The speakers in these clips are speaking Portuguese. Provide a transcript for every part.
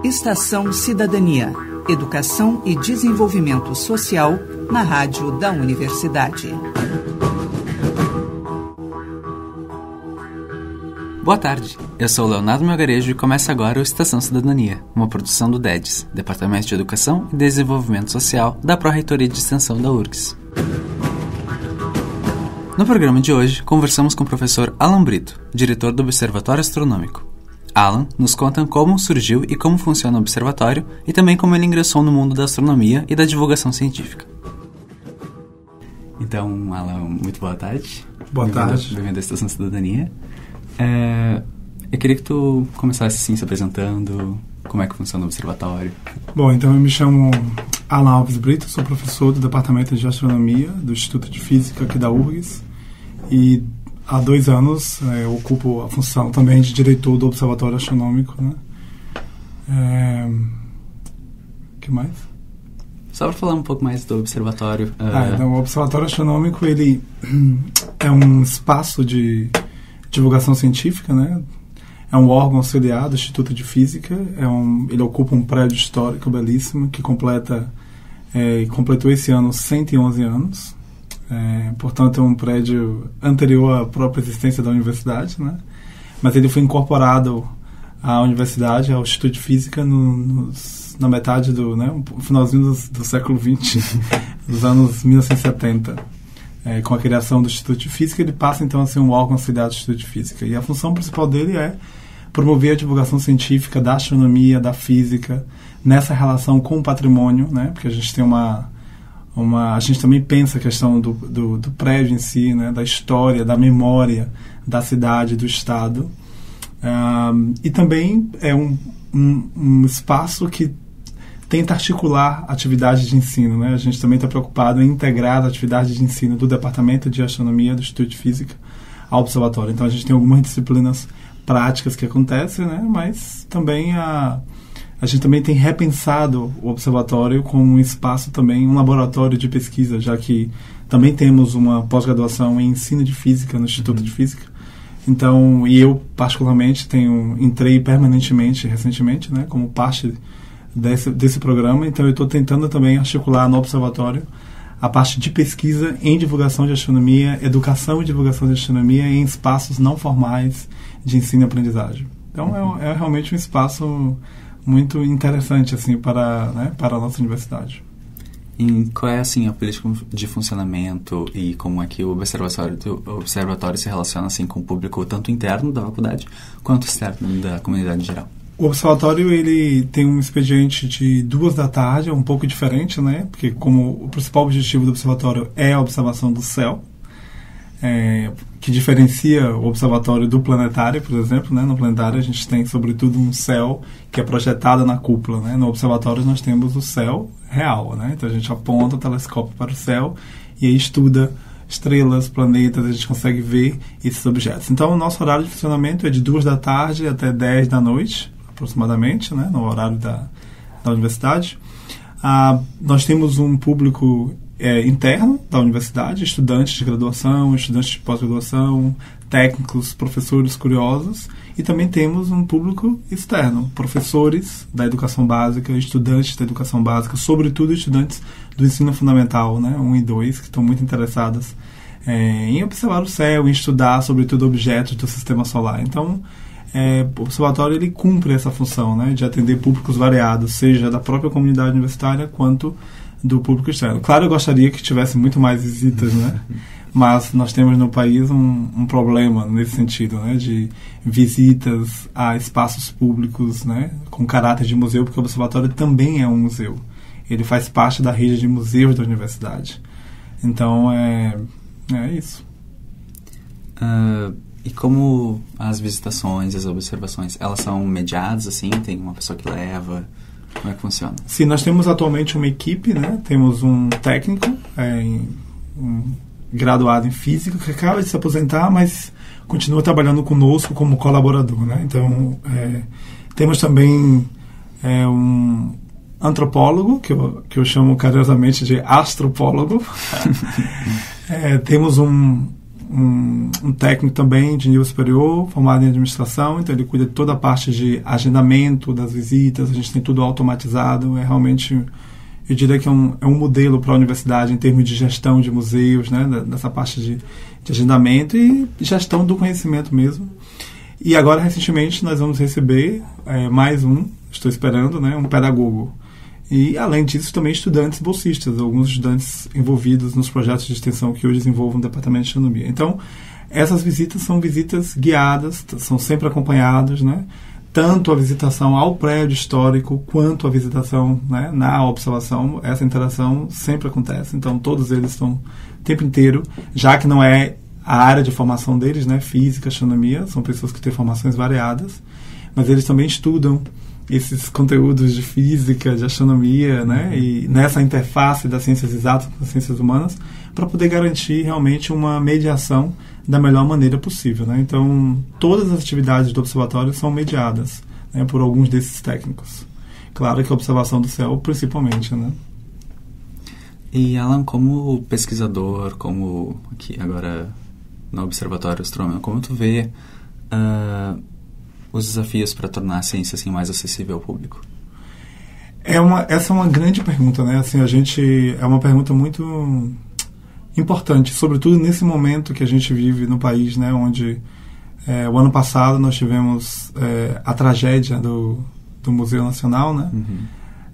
Estação Cidadania, Educação e Desenvolvimento Social na Rádio da Universidade. Boa tarde, eu sou o Leonardo Melgarejo e começa agora o Estação Cidadania, uma produção do DEDES, Departamento de Educação e Desenvolvimento Social da Pró-Reitoria de Extensão da URGS. No programa de hoje, conversamos com o professor Alan Brito, diretor do Observatório Astronômico. Alan nos conta como surgiu e como funciona o observatório e também como ele ingressou no mundo da astronomia e da divulgação científica. Então, Alan, muito boa tarde. Boa tarde. Bem-vindo à Estação Cidadania. Eu queria que tu começasse assim, se apresentando, como é que funciona o observatório. Bom, então eu me chamo Alan Alves Brito, sou professor do Departamento de Astronomia do Instituto de Física aqui da URGS e há 2 anos eu ocupo a função também de diretor do Observatório Astronômico, né? Que mais? Só para falar um pouco mais do observatório. Então, o Observatório Astronômico ele é um espaço de divulgação científica, né? É um órgão auxiliar do Instituto de Física. Ele ocupa um prédio histórico belíssimo que completou esse ano 111 anos. Portanto, é um prédio anterior à própria existência da universidade, né? Mas ele foi incorporado à universidade, ao Instituto de Física, na metade no finalzinho do século XX, dos anos 1970. Com a criação do Instituto de Física, ele passa então a ser um órgão auxiliar do Instituto de Física. E a função principal dele é promover a divulgação científica da astronomia, da física, nessa relação com o patrimônio, né? Porque a gente tem a gente também pensa a questão do prédio em si, né? Da história, da memória da cidade, do estado. E também é um espaço que tenta articular atividades de ensino, né? A gente também está preocupado em integrar as atividades de ensino do Departamento de Astronomia do Instituto de Física ao Observatório. Então a gente tem algumas disciplinas práticas que acontecem, né? Mas também a gente também tem repensado o Observatório como um espaço também, um laboratório de pesquisa, já que também temos uma pós-graduação em ensino de física no Instituto de Física. Então, e eu particularmente entrei permanentemente, recentemente, né? Como parte desse programa, então eu estou tentando também articular no observatório a parte de pesquisa em divulgação de astronomia, educação e divulgação de astronomia em espaços não formais de ensino e aprendizagem. Então é realmente um espaço muito interessante assim para a nossa universidade. E qual é assim a política de funcionamento e como é que o observatório se relaciona assim com o público tanto interno da faculdade quanto externo da comunidade em geral? O observatório ele tem um expediente de 2 da tarde, um pouco diferente, né? Porque como o principal objetivo do observatório é a observação do céu, que diferencia o observatório do planetário, por exemplo, né? No planetário a gente tem sobretudo um céu que é projetado na cúpula, né? No observatório nós temos o céu real, né? Então a gente aponta o telescópio para o céu e aí estuda estrelas, planetas, a gente consegue ver esses objetos. Então o nosso horário de funcionamento é de 2 da tarde até 10 da noite, aproximadamente, né, no horário da universidade. Nós temos um público interno da universidade, estudantes de graduação, estudantes de pós-graduação, técnicos, professores curiosos, e também temos um público externo, professores da educação básica, estudantes da educação básica, sobretudo estudantes do ensino fundamental, né, 1 e 2, que estão muito interessadas em observar o céu, em estudar, sobretudo, objetos do sistema solar. Então, o observatório ele cumpre essa função, né, de atender públicos variados, seja da própria comunidade universitária quanto do público externo. Claro, eu gostaria que tivesse muito mais visitas, né, mas nós temos no país um problema nesse sentido, né, de visitas a espaços públicos, né, com caráter de museu, porque o observatório também é um museu. Ele faz parte da rede de museus da universidade. Então, é isso. E como as visitações, as observações, elas são mediadas, assim? Tem uma pessoa que leva? Como é que funciona? Sim, nós temos atualmente uma equipe, né? Temos um técnico, um graduado em física, que acaba de se aposentar, mas continua trabalhando conosco como colaborador, né? Então, temos também um antropólogo, que eu chamo carinhosamente de astropólogo. Temos um um técnico também de nível superior, formado em administração, então ele cuida de toda a parte de agendamento das visitas, a gente tem tudo automatizado, é realmente, eu diria que é um modelo para a universidade em termos de gestão de museus, né, dessa parte de agendamento e gestão do conhecimento mesmo. E agora, recentemente, nós vamos receber mais estou esperando, né, um pedagogo. E, além disso, também estudantes bolsistas, alguns estudantes envolvidos nos projetos de extensão que hoje desenvolvem o Departamento de Astronomia. Então, essas visitas são visitas guiadas, são sempre acompanhados, né? Tanto a visitação ao prédio histórico, quanto a visitação, né, na observação, essa interação sempre acontece. Então, todos eles estão o tempo inteiro, já que não é a área de formação deles, né, física, astronomia, são pessoas que têm formações variadas, mas eles também estudam esses conteúdos de física, de astronomia, né, e nessa interface das ciências exatas com as ciências humanas, para poder garantir realmente uma mediação da melhor maneira possível, né? Então, todas as atividades do observatório são mediadas, né, por alguns desses técnicos. Claro que a observação do céu, principalmente, né? E, Alan, como pesquisador, como aqui agora no Observatório Astronômico, como tu vê os desafios para tornar a ciência assim, mais acessível ao público? Essa é uma grande pergunta, né? Assim, é uma pergunta muito importante, sobretudo nesse momento que a gente vive no país, né? Onde o ano passado nós tivemos a tragédia do Museu Nacional, né?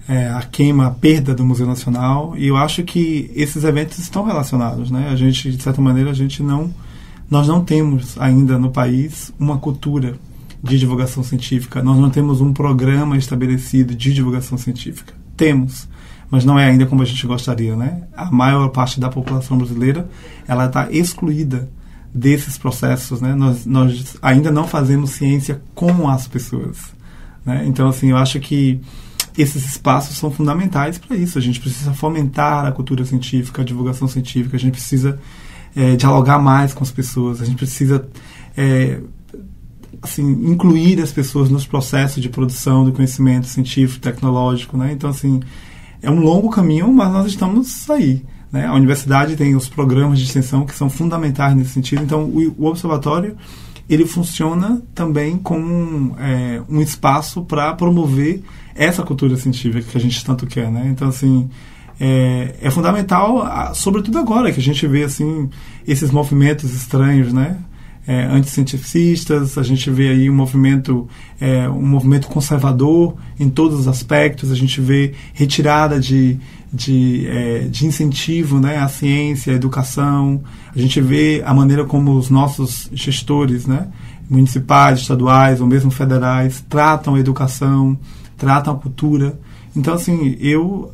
A perda do Museu Nacional, e eu acho que esses eventos estão relacionados, né? A gente, de certa maneira, nós não temos ainda no país uma cultura de divulgação científica, nós não temos um programa estabelecido de divulgação científica. Temos, mas não é ainda como a gente gostaria, né? A maior parte da população brasileira, ela está excluída desses processos, né? Nós ainda não fazemos ciência com as pessoas, né? Então, assim, eu acho que esses espaços são fundamentais para isso. A gente precisa fomentar a cultura científica, a divulgação científica, a gente precisa dialogar mais com as pessoas, a gente precisa assim, incluir as pessoas nos processos de produção do conhecimento científico, tecnológico, né? Então, assim, é um longo caminho, mas nós estamos aí, né? A universidade tem os programas de extensão que são fundamentais nesse sentido. Então, o observatório, ele funciona também como um espaço para promover essa cultura científica que a gente tanto quer, né? Então, assim, é fundamental, sobretudo agora que a gente vê, assim, esses movimentos estranhos, né? Anticientificistas, a gente vê aí um movimento conservador em todos os aspectos, a gente vê retirada de incentivo, né, à ciência, à educação, a gente vê a maneira como os nossos gestores, né, municipais, estaduais ou mesmo federais tratam a educação, tratam a cultura. Então, assim, eu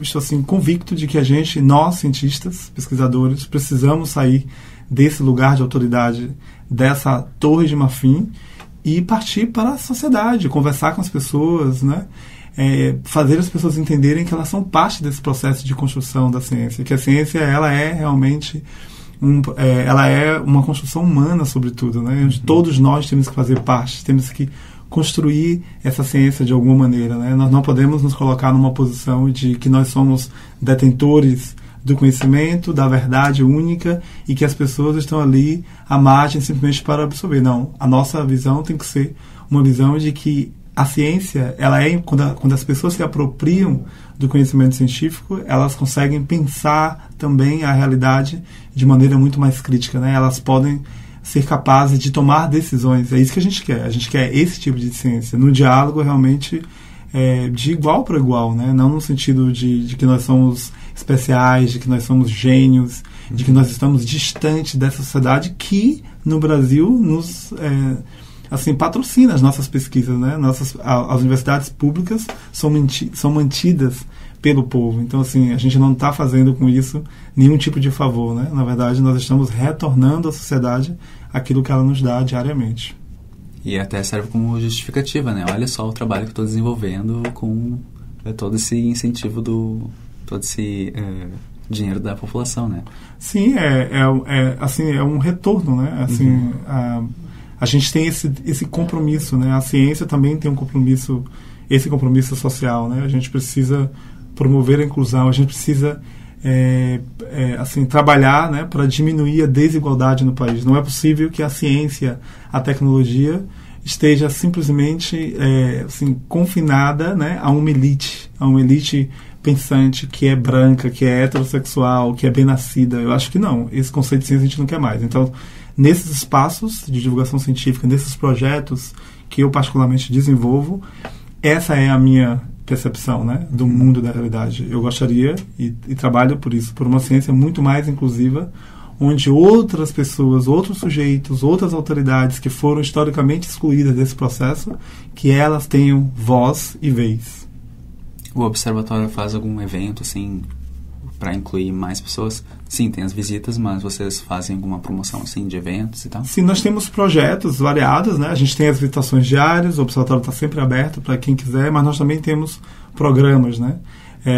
estou assim, convicto de que nós cientistas, pesquisadores, precisamos sair desse lugar de autoridade, dessa torre de marfim, e partir para a sociedade, conversar com as pessoas, né? Fazer as pessoas entenderem que elas são parte desse processo de construção da ciência, que a ciência, ela é realmente ela é uma construção humana, sobretudo, né? Onde todos nós temos que fazer parte, temos que construir essa ciência de alguma maneira, né? Nós não podemos nos colocar numa posição de que nós somos detentores do conhecimento, da verdade única, e que as pessoas estão ali à margem simplesmente para absorver. Não, a nossa visão tem que ser uma visão de que a ciência, ela quando as pessoas se apropriam do conhecimento científico, elas conseguem pensar também a realidade de maneira muito mais crítica, né? Elas podem ser capazes de tomar decisões. É isso que a gente quer. A gente quer esse tipo de ciência, no diálogo realmente de igual para igual, né? Não no sentido de que nós somos especiais, de que nós somos gênios, de que nós estamos distantes dessa sociedade que, no Brasil, nos assim, patrocina as nossas pesquisas, né? As universidades públicas são mantidas pelo povo. Então, assim, a gente não está fazendo com isso nenhum tipo de favor, né? Na verdade, nós estamos retornando à sociedade aquilo que ela nos dá diariamente. E até serve como justificativa, né? Olha só o trabalho que estou desenvolvendo com todo esse incentivo todo esse dinheiro da população, né? Sim, assim, é um retorno, né? Assim, a gente tem esse compromisso, né? A ciência também tem esse compromisso social, né? A gente precisa promover a inclusão, a gente precisa assim, trabalhar, né, para diminuir a desigualdade no país. Não é possível que a ciência, a tecnologia esteja simplesmente assim, confinada, né, a uma elite pensante que é branca, que é heterossexual, que é bem nascida. Eu acho que não. Esse conceito de ciência a gente não quer mais. Então, nesses espaços de divulgação científica, nesses projetos que eu particularmente desenvolvo, essa é a minha percepção, né, do mundo da realidade. Eu gostaria e trabalho por isso, por uma ciência muito mais inclusiva, onde outras pessoas, outros sujeitos, outras autoridades que foram historicamente excluídas desse processo, que elas tenham voz e vez. O observatório faz algum evento, assim, para incluir mais pessoas? Sim, tem as visitas, mas vocês fazem alguma promoção, assim, de eventos e tal? Sim, nós temos projetos variados, né? A gente tem as visitações diárias, o observatório está sempre aberto para quem quiser, mas nós também temos programas, né,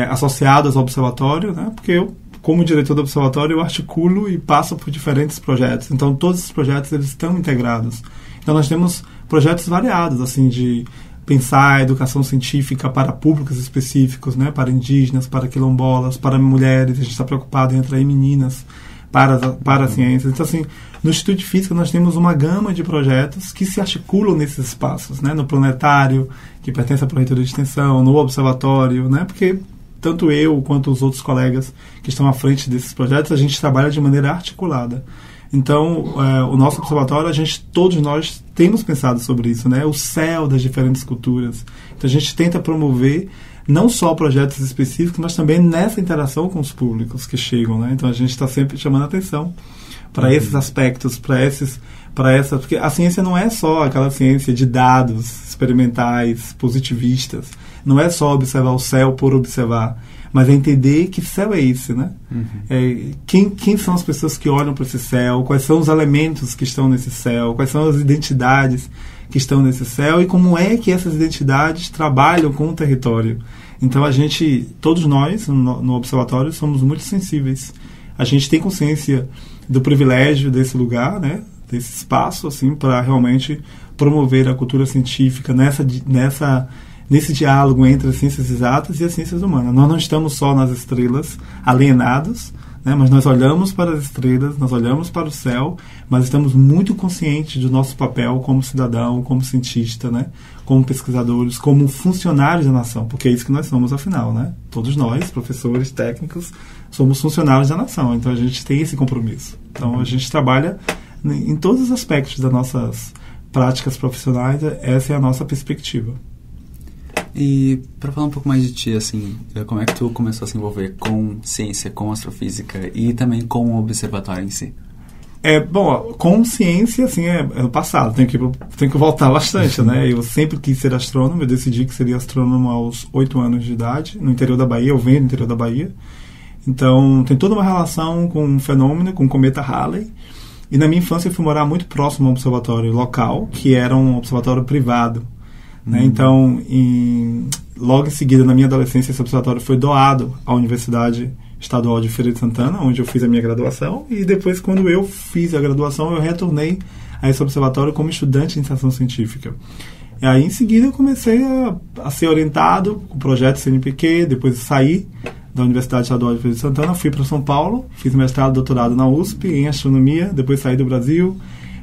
associados ao observatório, né? Porque eu, como diretor do observatório, eu articulo e passo por diferentes projetos. Então, todos esses projetos, eles estão integrados. Então, nós temos projetos variados, assim, de pensar a educação científica para públicos específicos, né, para indígenas, para quilombolas, para mulheres. A gente está preocupado em atrair meninas para as ciências. Então, assim, no Instituto de Física nós temos uma gama de projetos que se articulam nesses espaços, né, no planetário, que pertence à Pró-Reitoria de Extensão, no observatório, né, porque tanto eu quanto os outros colegas que estão à frente desses projetos, a gente trabalha de maneira articulada. Então, o nosso observatório, todos nós temos pensado sobre isso, né? O céu das diferentes culturas. Então, a gente tenta promover não só projetos específicos, mas também nessa interação com os públicos que chegam, né? Então, a gente está sempre chamando a atenção para esses aspectos, porque a ciência não é só aquela ciência de dados experimentais, positivistas. Não é só observar o céu por observar, mas é entender que céu é esse, né? Quem são as pessoas que olham para esse céu, quais são os elementos que estão nesse céu, quais são as identidades que estão nesse céu e como é que essas identidades trabalham com o território. Então, todos nós, no observatório, somos muito sensíveis. A gente tem consciência do privilégio desse lugar, né? Desse espaço, assim, para realmente promover a cultura científica nesse diálogo entre as ciências exatas e as ciências humanas. Nós não estamos só nas estrelas, alienados, né, mas nós olhamos para as estrelas, nós olhamos para o céu, mas estamos muito conscientes do nosso papel como cidadão, como cientista, né, como pesquisadores, como funcionários da nação, porque é isso que nós somos, afinal. Né? Todos nós, professores, técnicos, somos funcionários da nação, então a gente tem esse compromisso. Então a gente trabalha em todos os aspectos das nossas práticas profissionais, essa é a nossa perspectiva. E para falar um pouco mais de ti, assim, como é que tu começou a se envolver com ciência, com astrofísica e também com o observatório em si? Bom, com ciência, assim, no passado, tenho que voltar bastante, né? Eu sempre quis ser astrônomo, eu decidi que seria astrônomo aos 8 anos de idade, no interior da Bahia, eu venho do interior da Bahia. Então, tem toda uma relação com um fenômeno, com o cometa Halley. E na minha infância eu fui morar muito próximo a um observatório local, que era um observatório privado. Né? Então, logo em seguida, na minha adolescência, esse observatório foi doado à Universidade Estadual de Feira de Santana, onde eu fiz a minha graduação, e depois, quando eu fiz a graduação, eu retornei a esse observatório como estudante de iniciação científica. E aí, em seguida, eu comecei a ser orientado com o projeto CNPq, depois saí da Universidade Estadual de Feira de Santana, fui para São Paulo, fiz mestrado e doutorado na USP em astronomia, depois saí do Brasil,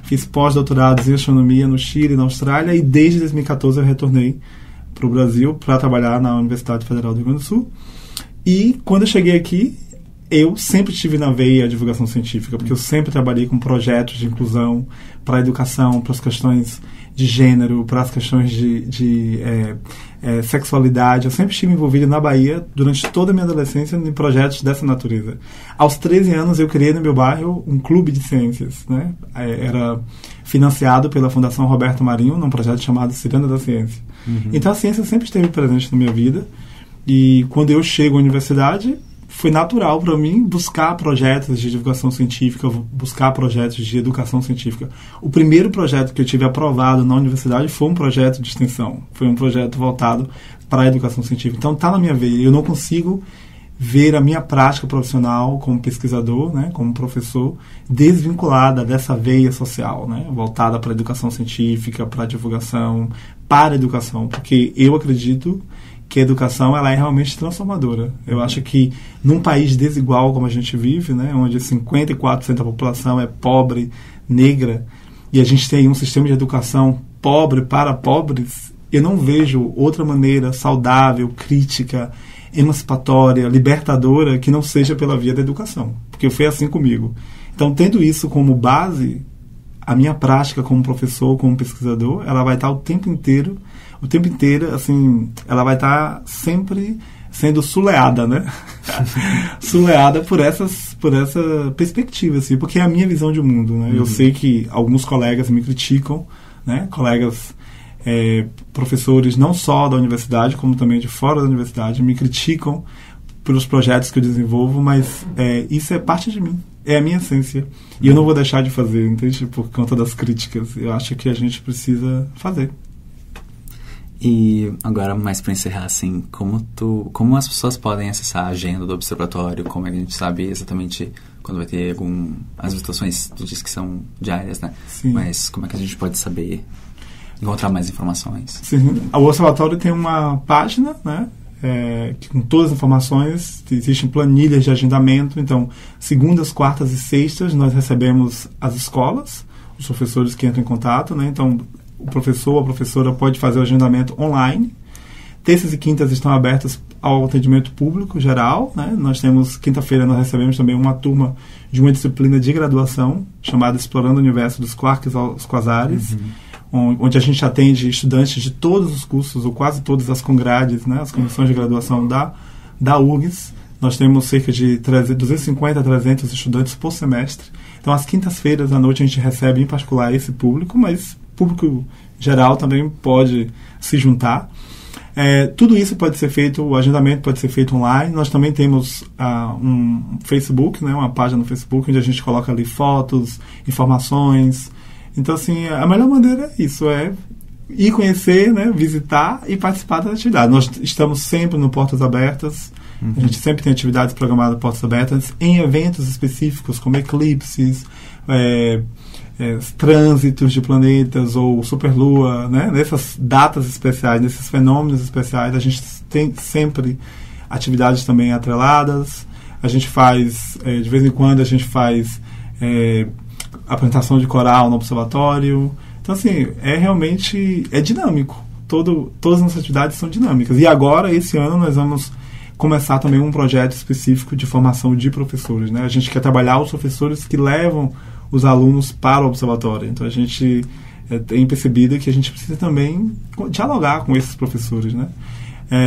fiz pós-doutorados em astronomia no Chile e na Austrália, e desde 2014 eu retornei para o Brasil para trabalhar na Universidade Federal do Rio Grande do Sul. E quando eu cheguei aqui, eu sempre tive na veia a divulgação científica, porque eu sempre trabalhei com projetos de inclusão para a educação, para as questões de gênero, para as questões de sexualidade. Eu sempre estive envolvido na Bahia, durante toda a minha adolescência, em projetos dessa natureza. Aos 13 anos, eu criei no meu bairro um clube de ciências. Né? Era financiado pela Fundação Roberto Marinho, num projeto chamado Ciranda da Ciência. Então, a ciência sempre esteve presente na minha vida. E quando eu chego à universidade, foi natural para mim buscar projetos de divulgação científica, buscar projetos de educação científica. O primeiro projeto que eu tive aprovado na universidade foi um projeto de extensão. Foi um projeto voltado para a educação científica. Então, está na minha veia. Eu não consigo ver a minha prática profissional como pesquisador, né, como professor, desvinculada dessa veia social, né, voltada para a educação científica, para a divulgação, para a educação. Porque eu acredito que a educação ela é realmente transformadora. Eu acho que num país desigual como a gente vive, né, onde 54% da população é pobre, negra, e a gente tem um sistema de educação pobre para pobres, eu não vejo outra maneira saudável, crítica, emancipatória, libertadora, que não seja pela via da educação. Porque foi assim comigo. Então, tendo isso como base, a minha prática como professor, como pesquisador, ela vai estar o tempo inteiro, assim, ela vai estar sempre sendo suleada, né? Suleada por essa perspectiva, assim, porque é a minha visão de mundo, né? Eu sei que alguns colegas me criticam, né? Colegas professores não só da universidade, como também de fora da universidade, me criticam pelos projetos que eu desenvolvo, mas isso é parte de mim, é a minha essência. E eu não vou deixar de fazer, entende? Por conta das críticas. Eu acho que a gente precisa fazer. E agora, mais para encerrar, assim, como as pessoas podem acessar a agenda do observatório? Como a gente sabe exatamente quando vai ter as visitações, tu disse que são diárias, né? Sim. Mas como é que a gente pode saber, encontrar mais informações? Sim, o observatório tem uma página, né? Com todas as informações, existem planilhas de agendamento. Então, segundas, quartas e sextas nós recebemos as escolas, os professores que entram em contato, né? Então, o professor ou a professora pode fazer o agendamento online. Terças e quintas estão abertas ao atendimento público geral, né? Nós temos, quinta-feira, nós recebemos também uma turma de uma disciplina de graduação chamada Explorando o Universo dos Quarks aos Quasares, onde a gente atende estudantes de todos os cursos, ou quase todas as congrades, né? As comissões de graduação da URGS. Nós temos cerca de 250 a 300 estudantes por semestre. Então, às quintas-feiras à noite a gente recebe em particular esse público, mas público geral também pode se juntar. Tudo isso pode ser feito, o agendamento pode ser feito online. Nós também temos um Facebook, né, uma página no Facebook, onde a gente coloca ali fotos, informações. Então, assim, a melhor maneira é isso, ir conhecer, né, visitar e participar das atividades. Nós estamos sempre no Portas Abertas. A gente sempre tem atividades programadas Portas Abertas em eventos específicos, como eclipses, trânsitos de planetas ou superlua, né? Nessas datas especiais, nesses fenômenos especiais, a gente tem sempre atividades também atreladas. A gente faz, de vez em quando, a gente faz apresentação de coral no observatório. Então, assim, realmente dinâmico. Todas as nossas atividades são dinâmicas. E agora, esse ano, nós vamos começar também um projeto específico de formação de professores, né? A gente quer trabalhar os professores que levam os alunos para o observatório. Então, a gente tem percebido que a gente precisa também dialogar com esses professores, né?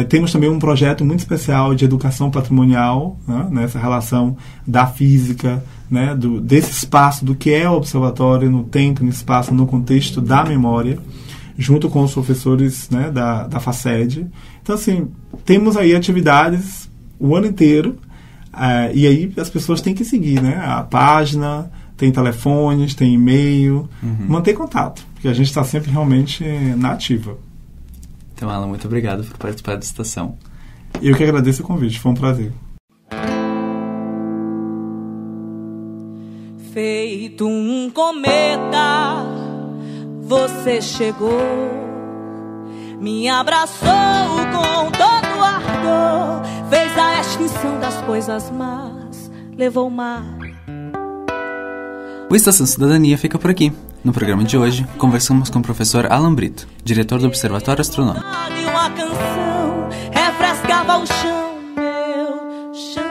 Temos também um projeto muito especial de educação patrimonial, né? Nessa relação da física, né? Desse espaço, do que é o observatório no tempo, no espaço, no contexto da memória, junto com os professores, né? da FACED. Então, assim, temos aí atividades o ano inteiro, e aí as pessoas têm que seguir, né? A página, tem telefones, tem e-mail, manter contato, porque a gente está sempre realmente na ativa. Então, Alan, muito obrigado por participar da estação. Eu que agradeço o convite, foi um prazer. Feito um cometa, você chegou, me abraçou com todo ardor, fez a extinção das coisas más, levou o mar. O Estação Cidadania fica por aqui. No programa de hoje, conversamos com o professor Alan Brito, diretor do Observatório Astronômico. Uma canção refrescava o chão, meu chão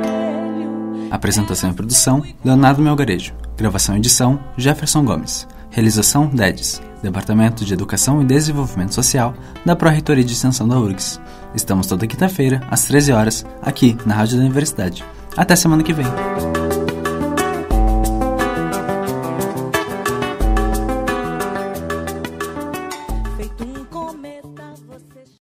vermelho. Apresentação e produção, Leonardo Melgarejo. Gravação e edição, Jefferson Gomes. Realização, DEDES, Departamento de Educação e Desenvolvimento Social, da Pró-Reitoria de Extensão da URGS. Estamos toda quinta-feira, às 13 horas, aqui na Rádio da Universidade. Até semana que vem.